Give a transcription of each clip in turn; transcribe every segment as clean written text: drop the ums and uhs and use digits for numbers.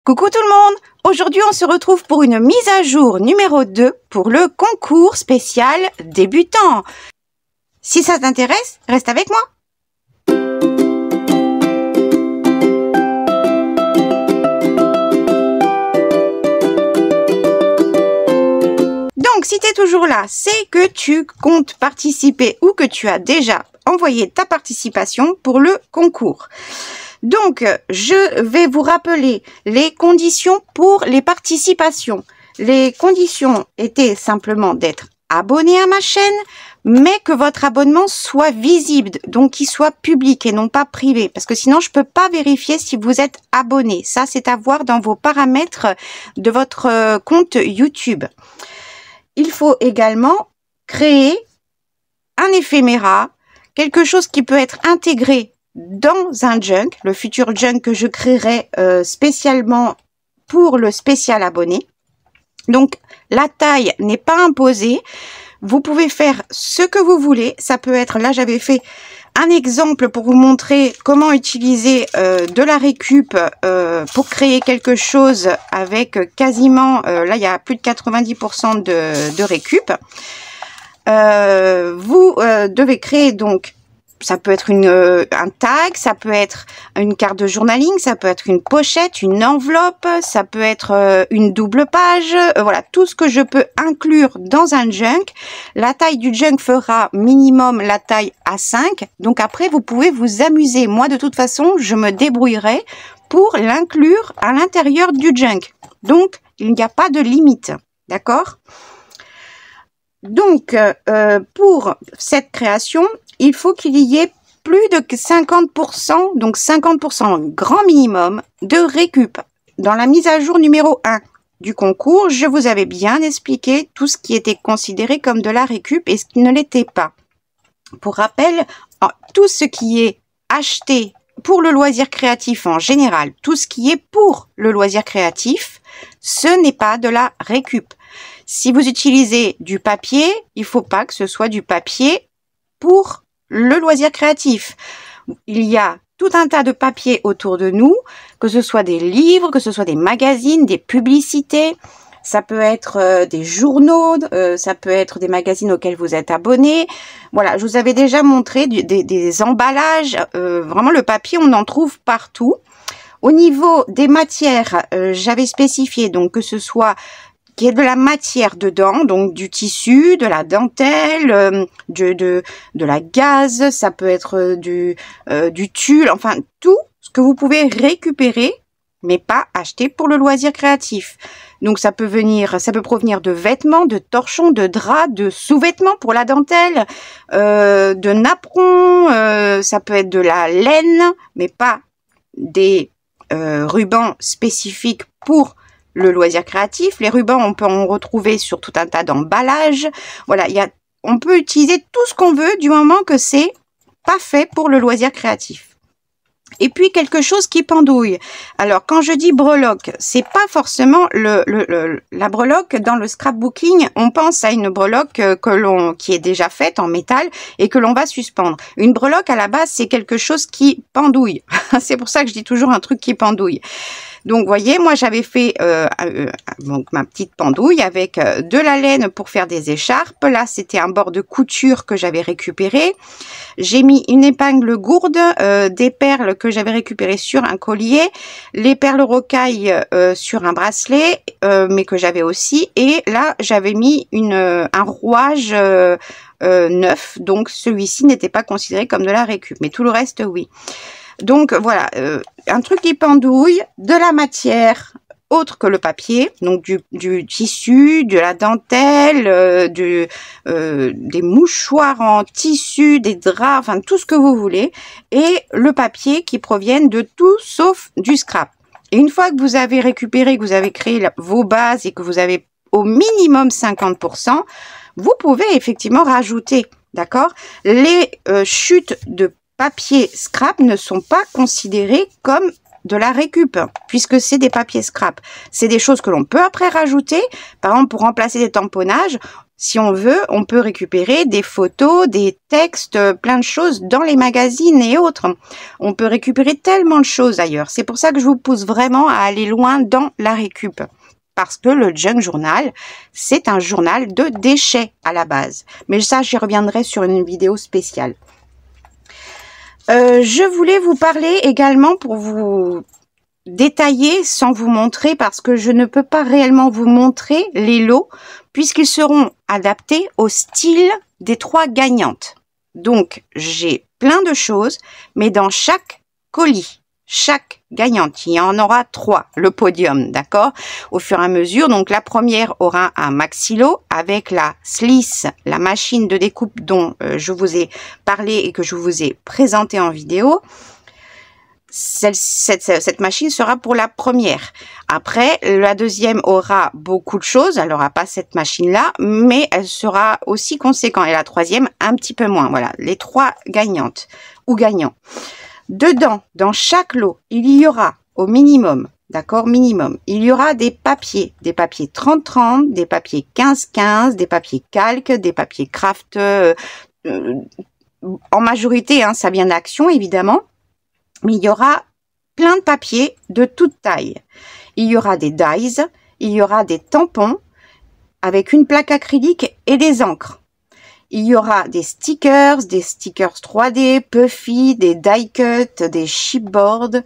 Coucou tout le monde! Aujourd'hui, on se retrouve pour une mise à jour numéro 2 pour le concours spécial débutant. Si ça t'intéresse, reste avec moi. Donc, si tu es toujours là, c'est que tu comptes participer ou que tu as déjà envoyé ta participation pour le concours. Donc, je vais vous rappeler les conditions pour les participations. Les conditions étaient simplement d'être abonné à ma chaîne, mais que votre abonnement soit visible, donc qu'il soit public et non pas privé, parce que sinon je ne peux pas vérifier si vous êtes abonné. Ça, c'est à voir dans vos paramètres de votre compte YouTube. Il faut également créer un éphéméra, quelque chose qui peut être intégré dans un junk, le futur junk que je créerai spécialement pour le spécial abonné. Donc, la taille n'est pas imposée. Vous pouvez faire ce que vous voulez. Ça peut être, là j'avais fait un exemple pour vous montrer comment utiliser de la récup pour créer quelque chose avec quasiment, là il y a plus de 90% de récup. Vous devez créer donc, ça peut être un tag, ça peut être une carte de journaling, ça peut être une pochette, une enveloppe, ça peut être une double page, voilà, tout ce que je peux inclure dans un junk. La taille du junk fera minimum la taille A5, donc après vous pouvez vous amuser. Moi de toute façon, je me débrouillerai pour l'inclure à l'intérieur du junk. Donc, il n'y a pas de limite, d'accord ? Donc, pour cette création, il faut qu'il y ait plus de 50%, donc 50% grand minimum de récup. Dans la mise à jour numéro 1 du concours, je vous avais bien expliqué tout ce qui était considéré comme de la récup et ce qui ne l'était pas. Pour rappel, tout ce qui est acheté pour le loisir créatif en général, tout ce qui est pour le loisir créatif, ce n'est pas de la récup. Si vous utilisez du papier, il ne faut pas que ce soit du papier pour le loisir créatif. Il y a tout un tas de papiers autour de nous, que ce soit des livres, que ce soit des magazines, des publicités, ça peut être des journaux, ça peut être des magazines auxquels vous êtes abonné. Voilà, je vous avais déjà montré des emballages, vraiment le papier, on en trouve partout. Au niveau des matières, j'avais spécifié donc que ce soit qu'il y ait de la matière dedans, donc du tissu, de la dentelle, de la gaze, ça peut être du tulle, enfin tout ce que vous pouvez récupérer, mais pas acheter pour le loisir créatif. Donc ça peut provenir de vêtements, de torchons, de draps, de sous-vêtements pour la dentelle, de napperons, ça peut être de la laine, mais pas des rubans spécifiques pour le loisir créatif. Les rubans, on peut en retrouver sur tout un tas d'emballages. Voilà, on peut utiliser tout ce qu'on veut du moment que c'est pas fait pour le loisir créatif. Et puis quelque chose qui pendouille. Alors quand je dis breloque, c'est pas forcément la breloque dans le scrapbooking. On pense à une breloque qui est déjà faite en métal et que l'on va suspendre. Une breloque à la base, c'est quelque chose qui pendouille. C'est pour ça que je dis toujours un truc qui pendouille. Donc, voyez, moi, j'avais fait donc ma petite pendouille avec de la laine pour faire des écharpes. Là, c'était un bord de couture que j'avais récupéré. J'ai mis une épingle gourde, des perles que j'avais récupérées sur un collier, les perles rocailles sur un bracelet, mais que j'avais aussi. Et là, j'avais mis un rouage neuf. Donc, celui-ci n'était pas considéré comme de la récup, mais tout le reste, oui. Donc voilà, un truc qui pendouille, de la matière autre que le papier, donc du tissu, de la dentelle, des mouchoirs en tissu, des draps, enfin tout ce que vous voulez, et le papier qui proviennent de tout sauf du scrap. Et une fois que vous avez récupéré, que vous avez créé vos bases et que vous avez au minimum 50%, vous pouvez effectivement rajouter, d'accord, les chutes de papier scrap ne sont pas considérés comme de la récup, puisque c'est des papiers scrap. C'est des choses que l'on peut après rajouter, par exemple pour remplacer des tamponnages. si on veut, on peut récupérer des photos, des textes, plein de choses dans les magazines et autres. On peut récupérer tellement de choses ailleurs. C'est pour ça que je vous pousse vraiment à aller loin dans la récup. Parce que le junk journal, c'est un journal de déchets à la base. Mais ça, j'y reviendrai sur une vidéo spéciale. Je voulais vous parler également pour vous détailler sans vous montrer, parce que je ne peux pas réellement vous montrer les lots, puisqu'ils seront adaptés au style des 3 gagnantes. Donc, j'ai plein de choses, mais dans chaque colis, chaque gagnante, il y en aura 3, le podium, d'accord? Au fur et à mesure, donc la première aura un maxilo avec la Slice, la machine de découpe dont je vous ai parlé et que je vous ai présenté en vidéo. Cette machine sera pour la première. Après, la deuxième aura beaucoup de choses. Elle n'aura pas cette machine-là, mais elle sera aussi conséquente. Et la troisième, un petit peu moins. Voilà, les 3 gagnantes ou gagnants. Dedans, dans chaque lot, il y aura au minimum, d'accord, minimum, il y aura des papiers 30-30, des papiers 15-15, des papiers calques, des papiers craft, en majorité, hein, ça vient d'Action, évidemment. Mais il y aura plein de papiers de toute taille. Il y aura des dies, il y aura des tampons avec une plaque acrylique et des encres. Il y aura des stickers 3D, puffy, des die cut, des chipboards.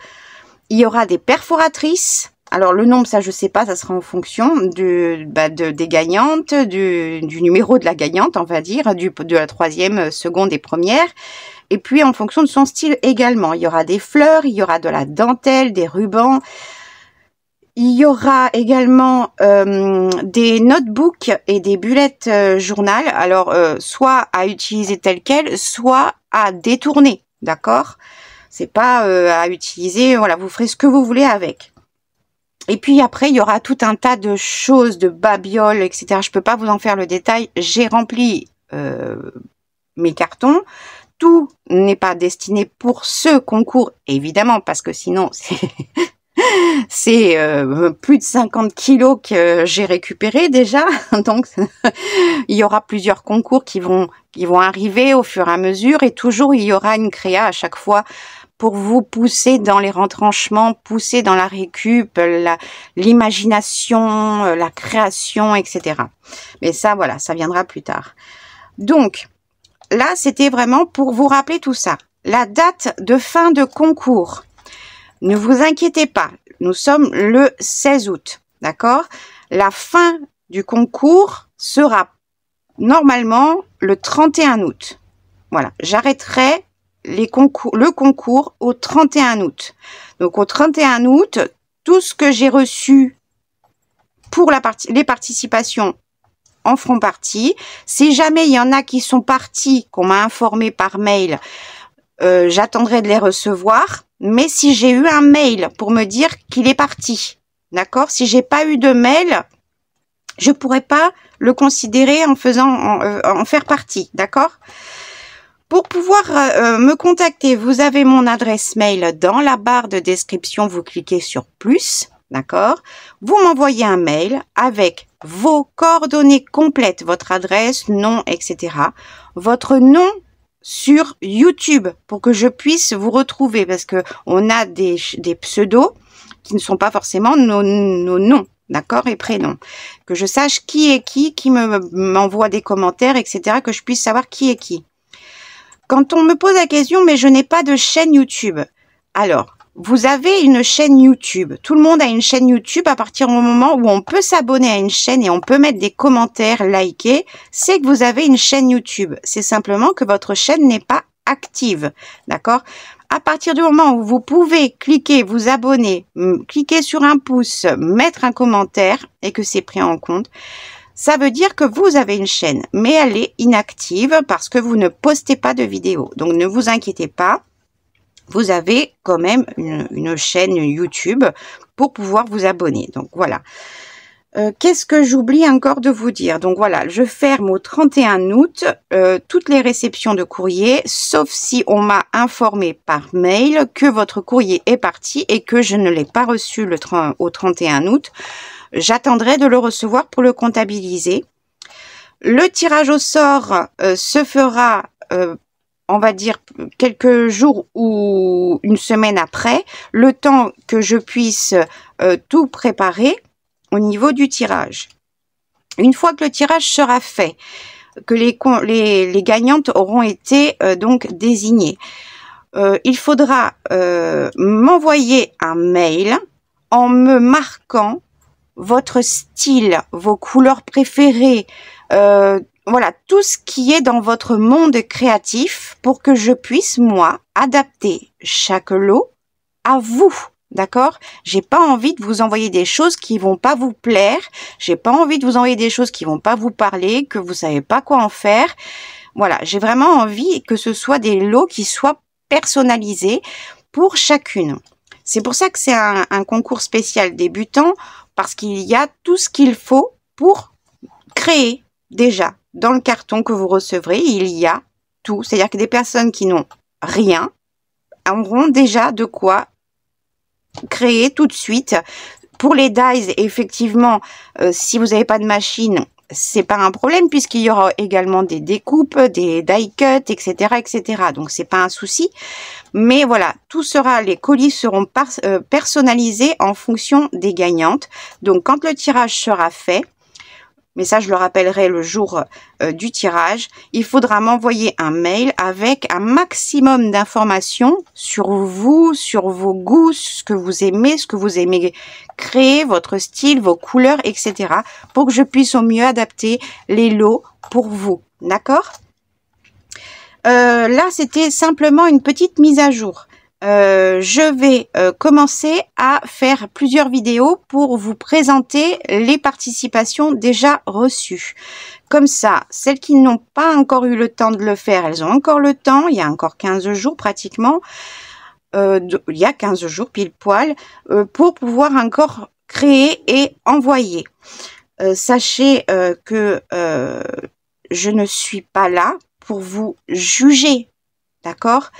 Il y aura des perforatrices. Alors le nombre, ça je sais pas, ça sera en fonction des gagnantes, du numéro de la gagnante, on va dire, de la troisième, seconde et première. Et puis, en fonction de son style également. Il y aura des fleurs, il y aura de la dentelle, des rubans. Il y aura également des notebooks et des bullet journal. Alors, soit à utiliser tel quel, soit à détourner. D'accord? C'est pas à utiliser, voilà, vous ferez ce que vous voulez avec. Et puis après, il y aura tout un tas de choses, de babioles, etc. Je peux pas vous en faire le détail. J'ai rempli mes cartons. Tout n'est pas destiné pour ce concours, évidemment, parce que sinon, c'est plus de 50 kilos que j'ai récupéré déjà. Donc, il y aura plusieurs concours qui vont arriver au fur et à mesure. Et toujours, il y aura une créa à chaque fois pour vous pousser dans les retranchements, pousser dans la récup, l'imagination, la création, etc. Mais ça, voilà, ça viendra plus tard. Donc, là, c'était vraiment pour vous rappeler tout ça. La date de fin de concours. Ne vous inquiétez pas. Nous sommes le 16 août. D'accord? La fin du concours sera normalement le 31 août. Voilà. J'arrêterai le concours au 31 août. Donc, au 31 août, tout ce que j'ai reçu pour les participations en feront partie. Si jamais il y en a qui sont partis, qu'on m'a informé par mail, j'attendrai de les recevoir. Mais si j'ai eu un mail pour me dire qu'il est parti, d'accord? Si j'ai pas eu de mail, je pourrais pas le considérer en faire partie, d'accord? Pour pouvoir me contacter, vous avez mon adresse mail dans la barre de description. Vous cliquez sur plus, d'accord? Vous m'envoyez un mail avec vos coordonnées complètes, votre adresse, nom, etc. Votre nom sur YouTube pour que je puisse vous retrouver, parce que on a des pseudos qui ne sont pas forcément nos noms, d'accord, et prénoms. Que je sache qui est qui m'envoie des commentaires, etc., que je puisse savoir qui est qui. Quand on me pose la question, mais je n'ai pas de chaîne YouTube. Alors, vous avez une chaîne YouTube. Tout le monde a une chaîne YouTube. À partir du moment où on peut s'abonner à une chaîne et on peut mettre des commentaires, liker, c'est que vous avez une chaîne YouTube. C'est simplement que votre chaîne n'est pas active. D'accord? À partir du moment où vous pouvez cliquer, vous abonner, cliquer sur un pouce, mettre un commentaire et que c'est pris en compte, ça veut dire que vous avez une chaîne, mais elle est inactive parce que vous ne postez pas de vidéos. Donc, ne vous inquiétez pas. Vous avez quand même une chaîne YouTube pour pouvoir vous abonner. Donc, voilà. Qu'est-ce que j'oublie encore de vous dire? Donc, voilà, je ferme au 31 août toutes les réceptions de courrier, sauf si on m'a informé par mail que votre courrier est parti et que je ne l'ai pas reçu au 31 août. J'attendrai de le recevoir pour le comptabiliser. Le tirage au sort se fera, on va dire, quelques jours ou une semaine après, le temps que je puisse tout préparer au niveau du tirage. Une fois que le tirage sera fait, que les gagnantes auront été donc désignées, il faudra m'envoyer un mail en me marquant votre style, vos couleurs préférées, voilà, tout ce qui est dans votre monde créatif pour que je puisse, moi, adapter chaque lot à vous. D'accord? J'ai pas envie de vous envoyer des choses qui vont pas vous plaire. J'ai pas envie de vous envoyer des choses qui vont pas vous parler, que vous savez pas quoi en faire. Voilà, j'ai vraiment envie que ce soit des lots qui soient personnalisés pour chacune. C'est pour ça que c'est un concours spécial débutant, parce qu'il y a tout ce qu'il faut pour créer déjà. Dans le carton que vous recevrez, il y a tout. C'est-à-dire que des personnes qui n'ont rien auront déjà de quoi créer tout de suite. Pour les dies, effectivement, si vous n'avez pas de machine, c'est pas un problème puisqu'il y aura également des découpes, des die cuts, etc., etc. Donc c'est pas un souci. Mais voilà, les colis seront personnalisés en fonction des gagnantes. Donc quand le tirage sera fait, mais ça je le rappellerai le jour du tirage, il faudra m'envoyer un mail avec un maximum d'informations sur vous, sur vos goûts, ce que vous aimez créer, votre style, vos couleurs, etc. pour que je puisse au mieux adapter les lots pour vous. D'accord? Là, c'était simplement une petite mise à jour. Je vais commencer à faire plusieurs vidéos pour vous présenter les participations déjà reçues. Comme ça, celles qui n'ont pas encore eu le temps de le faire, elles ont encore le temps. Il y a encore 15 jours pratiquement. Il y a 15 jours pile poil pour pouvoir encore créer et envoyer. Sachez que je ne suis pas là pour vous juger, d'accord?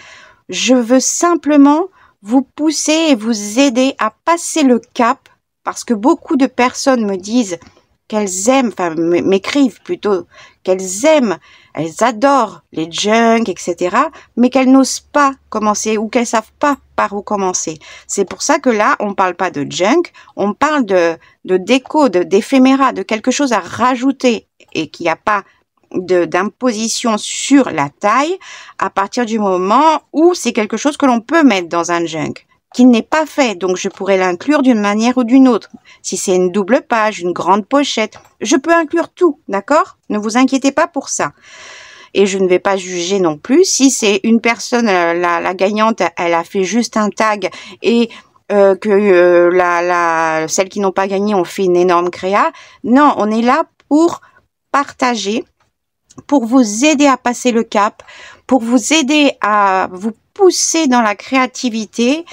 Je veux simplement vous pousser et vous aider à passer le cap, parce que beaucoup de personnes me disent qu'elles aiment, enfin m'écrivent plutôt, qu'elles aiment, elles adorent les junk, etc., mais qu'elles n'osent pas commencer ou qu'elles savent pas par où commencer. C'est pour ça que là, on parle pas de junk, on parle de déco, d'éphéméra, de quelque chose à rajouter et qu'il n'y a pas d'imposition sur la taille à partir du moment où c'est quelque chose que l'on peut mettre dans un junk, qui n'est pas fait, donc je pourrais l'inclure d'une manière ou d'une autre. Si c'est une double page, une grande pochette, je peux inclure tout, d'accord? Ne vous inquiétez pas pour ça. Et je ne vais pas juger non plus si c'est une personne, la gagnante, elle a fait juste un tag et que celles qui n'ont pas gagné ont fait une énorme créa. Non, on est là pour partager, pour vous aider à passer le cap, pour vous aider à vous pousser dans la créativité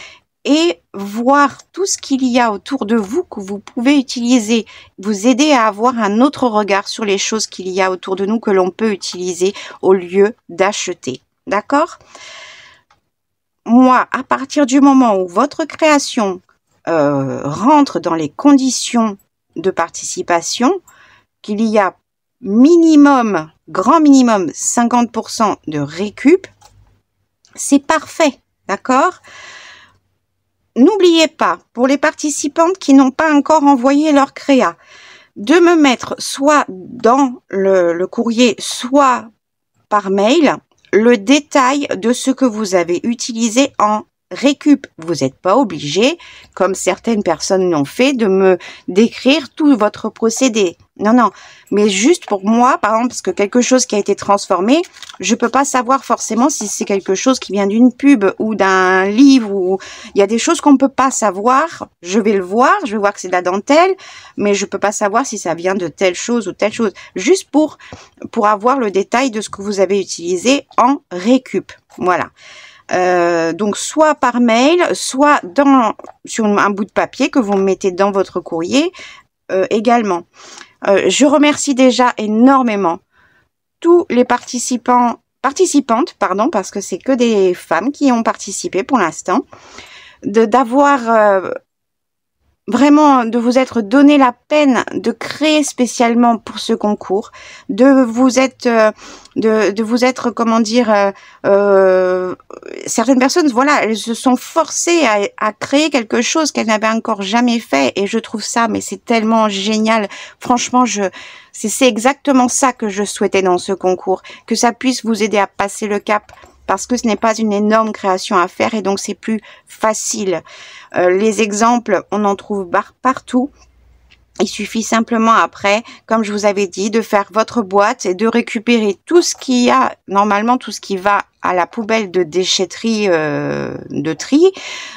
et voir tout ce qu'il y a autour de vous que vous pouvez utiliser, vous aider à avoir un autre regard sur les choses qu'il y a autour de nous que l'on peut utiliser au lieu d'acheter. D'accord? Moi, à partir du moment où votre création rentre dans les conditions de participation, qu'il y a minimum, grand minimum 50% de récup, c'est parfait, d'accord? N'oubliez pas, pour les participantes qui n'ont pas encore envoyé leur créa, de me mettre soit dans le courrier, soit par mail, le détail de ce que vous avez utilisé en récup. Vous n'êtes pas obligé, comme certaines personnes l'ont fait, de me décrire tout votre procédé. Non, non. Mais juste pour moi, par exemple, parce que quelque chose qui a été transformé, je peux pas savoir forcément si c'est quelque chose qui vient d'une pub ou d'un livre, ou il y a des choses qu'on peut pas savoir. Je vais le voir, je vais voir que c'est de la dentelle, mais je peux pas savoir si ça vient de telle chose ou telle chose. Juste pour avoir le détail de ce que vous avez utilisé en récup. Voilà. Donc soit par mail, soit sur un bout de papier que vous mettez dans votre courrier également. Je remercie déjà énormément tous les participantes, pardon, parce que c'est que des femmes qui ont participé pour l'instant, d'avoir vraiment de vous être donné la peine de créer spécialement pour ce concours, de vous être comment dire, certaines personnes, voilà, elles se sont forcées à créer quelque chose qu'elles n'avaient encore jamais fait, et je trouve ça, mais c'est tellement génial. Franchement, c'est exactement ça que je souhaitais dans ce concours, que ça puisse vous aider à passer le cap, parce que ce n'est pas une énorme création à faire et donc c'est plus facile. Les exemples, on en trouve partout. Il suffit simplement après, comme je vous avais dit, de faire votre boîte et de récupérer tout ce qu'il y a, normalement tout ce qui va à la poubelle de déchetterie de tri,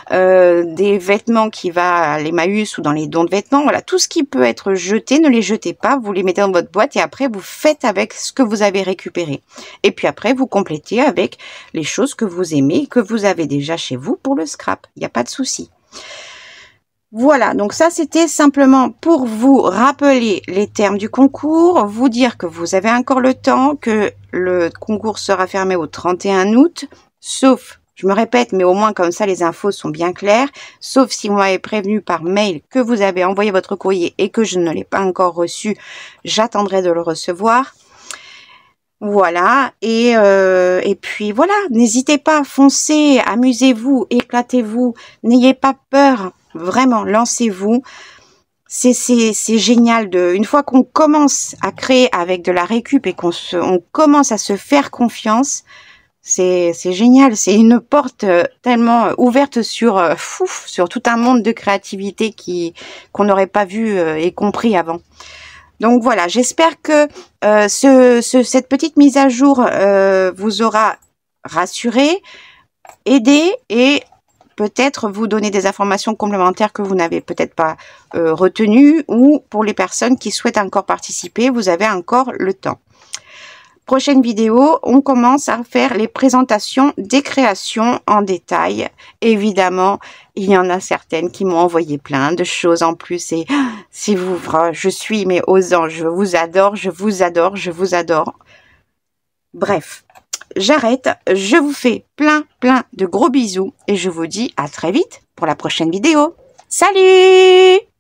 des vêtements qui va à l'Emmaüs ou dans les dons de vêtements, voilà, tout ce qui peut être jeté, ne les jetez pas, vous les mettez dans votre boîte et après vous faites avec ce que vous avez récupéré. Et puis après vous complétez avec les choses que vous aimez, que vous avez déjà chez vous pour le scrap, il n'y a pas de souci. Voilà, donc ça c'était simplement pour vous rappeler les termes du concours, vous dire que vous avez encore le temps, que le concours sera fermé au 31 août, sauf, je me répète, mais au moins comme ça les infos sont bien claires, sauf si vous m'avez prévenu par mail que vous avez envoyé votre courrier et que je ne l'ai pas encore reçu, j'attendrai de le recevoir. Voilà, et puis voilà, n'hésitez pas, foncez, amusez-vous, éclatez-vous, n'ayez pas peur. Vraiment, lancez-vous. C'est génial une fois qu'on commence à créer avec de la récup et on commence à se faire confiance, c'est génial. C'est une porte tellement ouverte sur tout un monde de créativité qu'on n'aurait pas vu et compris avant. Donc voilà, j'espère que cette petite mise à jour vous aura rassuré, aidé et peut-être vous donner des informations complémentaires que vous n'avez peut-être pas retenues, ou pour les personnes qui souhaitent encore participer, vous avez encore le temps. Prochaine vidéo, on commence à faire les présentations des créations en détail. Évidemment, il y en a certaines qui m'ont envoyé plein de choses en plus et si vous, je suis mais aux anges, je vous adore, je vous adore, je vous adore. Bref. J'arrête, je vous fais plein de gros bisous et je vous dis à très vite pour la prochaine vidéo. Salut!